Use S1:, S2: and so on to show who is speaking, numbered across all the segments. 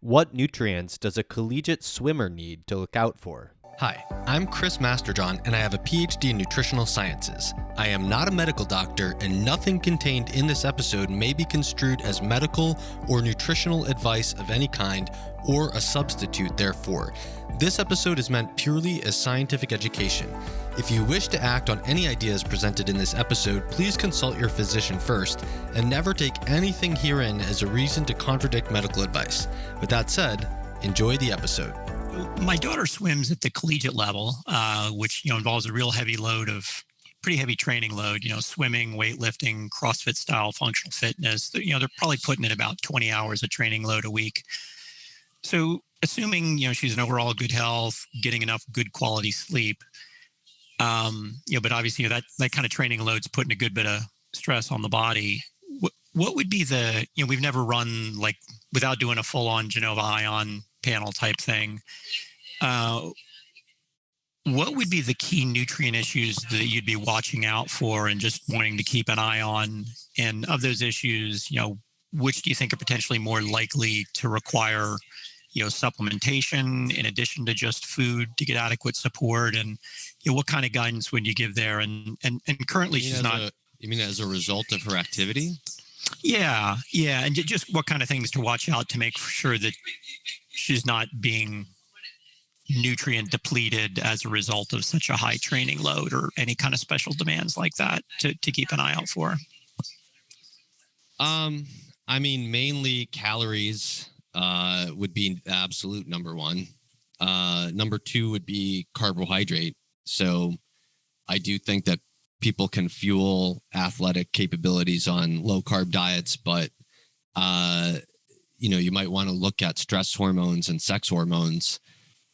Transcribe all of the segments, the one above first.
S1: What nutrients does a collegiate swimmer need to look out for?
S2: Hi, I'm Chris Masterjohn, and I have a PhD in nutritional sciences. I am not a medical doctor, and nothing contained in this episode may be construed as medical or nutritional advice of any kind, or a substitute therefore. This episode is meant purely as scientific education. If you wish to act on any ideas presented in this episode, please consult your physician first, and never take anything herein as a reason to contradict medical advice. With that said, enjoy the episode.
S3: My daughter swims at the collegiate level, which involves a real heavy load of pretty heavy training load. Swimming, weightlifting, CrossFit style functional fitness. They're probably putting in about 20 hours of training load a week. So, assuming she's in overall good health, getting enough good quality sleep, but obviously that kind of training load's putting a good bit of stress on the body. What would be the we've never run without doing a full on Genova Ion panel type thing. What would be the key nutrient issues that you'd be watching out for and just wanting to keep an eye on? And of those issues, which do you think are potentially more likely to require, supplementation in addition to just food to get adequate support? And what kind of guidance would you give there? And currently she's not.
S2: You mean as a result of her activity?
S3: Yeah. And just what kind of things to watch out to make sure that she's not being nutrient depleted as a result of such a high training load or any kind of special demands like that to keep an eye out for?
S2: Mainly calories would be absolute number one. Number two would be carbohydrate. So I do think that people can fuel athletic capabilities on low carb diets, but you might want to look at stress hormones and sex hormones,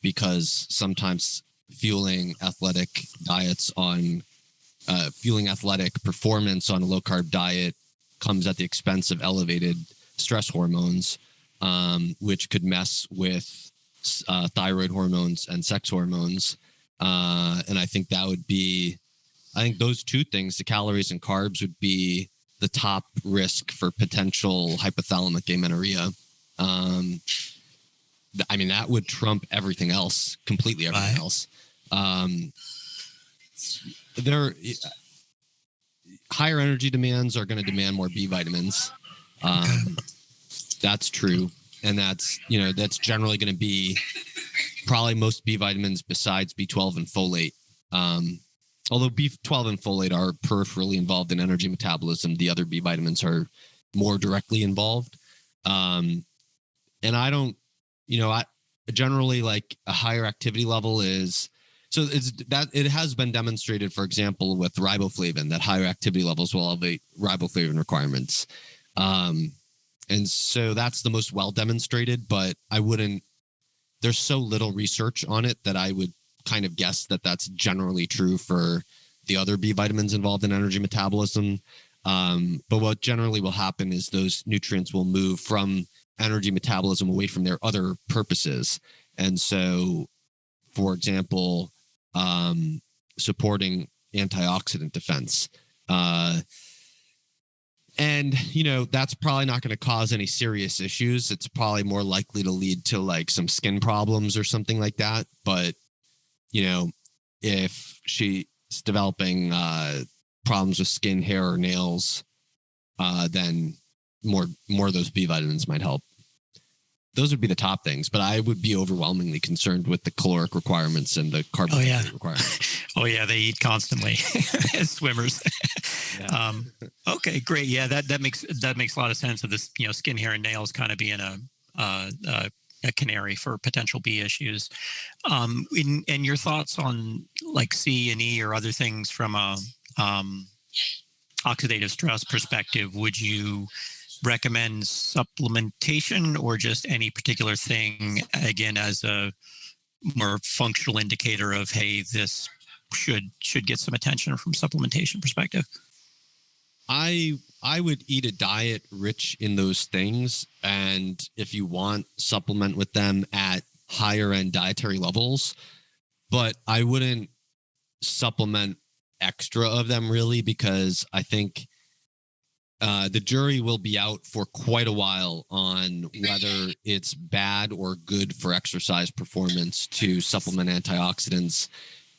S2: because sometimes fueling athletic performance on a low carb diet comes at the expense of elevated stress hormones, which could mess with thyroid hormones and sex hormones. And I think those two things, the calories and carbs, would be the top risk for potential hypothalamic amenorrhea. That would trump everything else, completely everything else. Higher energy demands are going to demand more B vitamins. That's true. And that's generally going to be probably most B vitamins besides B12 and folate. Although B12 and folate are peripherally involved in energy metabolism, the other B vitamins are more directly involved. And I generally like a higher activity level it has been demonstrated, for example, with riboflavin, that higher activity levels will elevate riboflavin requirements. And so that's the most well demonstrated, but there's so little research on it that I would kind of guess that that's generally true for the other B vitamins involved in energy metabolism. But what generally will happen is those nutrients will move from energy metabolism away from their other purposes. And so, for example, supporting antioxidant defense. That's probably not going to cause any serious issues. It's probably more likely to lead to some skin problems or something like that. But if she's developing problems with skin, hair, or nails, then more of those B vitamins might help. Those would be the top things, but I would be overwhelmingly concerned with the caloric requirements and the carbohydrate requirements.
S3: Oh yeah, they eat constantly as swimmers. Yeah. Okay, great. Yeah, that makes a lot of sense. Of this, skin, hair, and nails kind of being a canary for potential B issues. And your thoughts on C and E or other things from a oxidative stress perspective? Would you recommend supplementation or just any particular thing, again, as a more functional indicator of, hey, this should get some attention from supplementation perspective?
S2: I would eat a diet rich in those things, and if you want, supplement with them at higher end dietary levels, but I wouldn't supplement extra of them really, because I think the jury will be out for quite a while on whether it's bad or good for exercise performance to supplement antioxidants.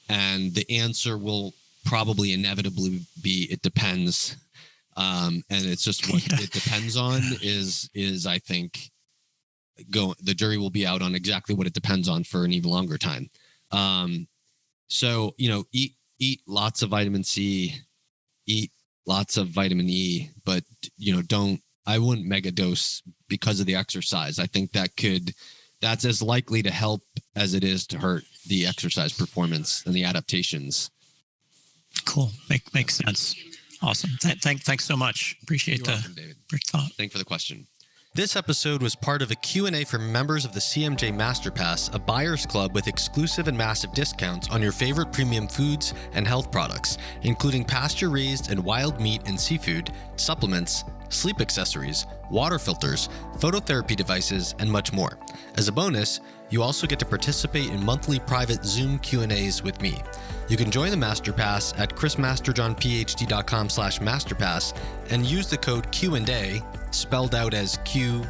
S2: And the answer will probably inevitably be it depends. And it's just what it depends on is I think the jury will be out on exactly what it depends on for an even longer time. So, eat lots of vitamin C, eat lots of vitamin E, but I wouldn't mega dose because of the exercise. I think that's as likely to help as it is to hurt the exercise performance and the adaptations.
S3: Cool. Makes sense. Awesome. Thanks so much. Appreciate
S2: welcome, David.
S3: Thought.
S2: Thanks for the question.
S1: This episode was part of a Q&A for members of the CMJ Masterpass, a buyer's club with exclusive and massive discounts on your favorite premium foods and health products, including pasture-raised and wild meat and seafood, supplements, sleep accessories, water filters, phototherapy devices, and much more. As a bonus, you also get to participate in monthly private Zoom Q&As with me. You can join the Masterpass at chrismasterjohnphd.com/masterpass and use the code Q&A, spelled out as Q-A-N-D-A,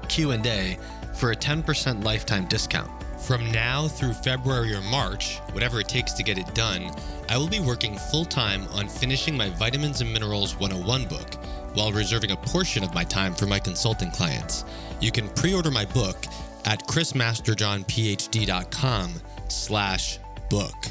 S1: Q&A, for a 10% lifetime discount. From now through February or March, whatever it takes to get it done, I will be working full-time on finishing my Vitamins and Minerals 101 book, while reserving a portion of my time for my consulting clients. You can pre-order my book at chrismasterjohnphd.com/book.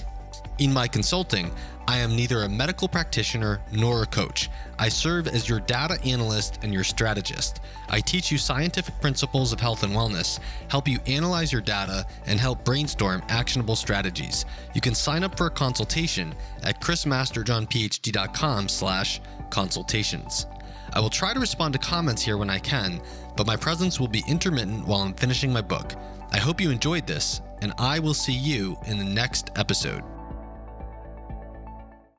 S1: In my consulting, I am neither a medical practitioner nor a coach. I serve as your data analyst and your strategist. I teach you scientific principles of health and wellness, help you analyze your data, and help brainstorm actionable strategies. You can sign up for a consultation at chrismasterjohnphd.com/consultations. I will try to respond to comments here when I can, but my presence will be intermittent while I'm finishing my book. I hope you enjoyed this, and I will see you in the next episode.